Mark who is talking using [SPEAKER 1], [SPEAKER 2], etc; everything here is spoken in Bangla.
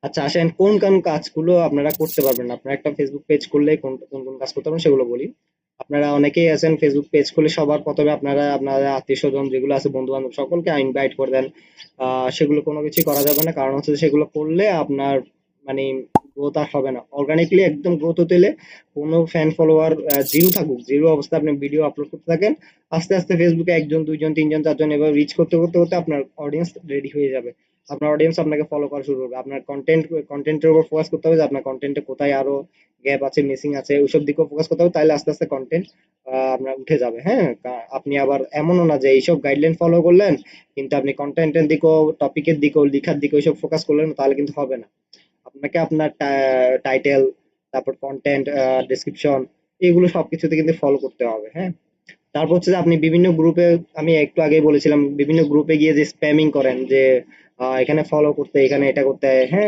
[SPEAKER 1] আচ্ছা আসেন কোন কোন কাজগুলো আপনারা করতে পারবেন। আপনারা একটা ফেসবুক পেজ করলে কোন কোন কোন কাজ করতে পারবেন সেগুলো বলি। আপনারা অনেকেই আছেন ফেসবুক পেজ করলে সবার প্রথমে আপনারা আপনাদের আত্মীয় স্বজন যেগুলো আছে বন্ধু বান্ধব সকলকে ইনভাইট করে দেন। সেগুলো কোনো কিছুই করা যাবে না, কারণ হচ্ছে যে সেগুলো করলে আপনার মানে গ্রোথ আর হবে না। অর্গানিকলি একদম গ্রোথ হতে হলে কোনো ফ্যান ফলোয়ার জিরো থাকুক, জিরো অবস্থা আপনি ভিডিও আপলোড করতে থাকেন, আস্তে আস্তে ফেসবুকে একজন দুইজন তিনজন চারজন এভাবে রিচ করতে করতে করতে আপনার অডিয়েন্স রেডি হয়ে যাবে। আপনার অডিয়েন্স আপনাকে ফলো করা শুরু করবে। আপনার কন্টেন্টের উপর ফোকাস করতে হবে যে আপনার কন্টেন্টে কোথায় আরো গ্যাপ আছে, মিসিং আছে, ওইসব দিকেও ফোকাস করতে হবে। তাহলে আস্তে আস্তে কন্টেন্ট আপনার উঠে যাবে। হ্যাঁ, আপনি আবার এমনও না যে এইসব গাইডলাইন ফলো করলেন কিন্তু আপনি কন্টেন্টের দিকেও টপিকের দিকেও লেখার দিকেও ওইসব ফোকাস করলেন না, তাহলে কিন্তু হবে না। আপনাকে আপনার টাইটেল, তারপর কন্টেন্ট, ডেসক্রিপশন, এগুলো সবকিছুতে কিন্তু ফলো করতে হবে। হ্যাঁ, তারপর হচ্ছে যে আপনি বিভিন্ন গ্রুপে, আমি একটু আগেই বলেছিলাম, বিভিন্ন গ্রুপে গিয়ে যে স্প্যামিং করেন যে এখানে ফলো করতে, এখানে এটা করতে, হ্যাঁ,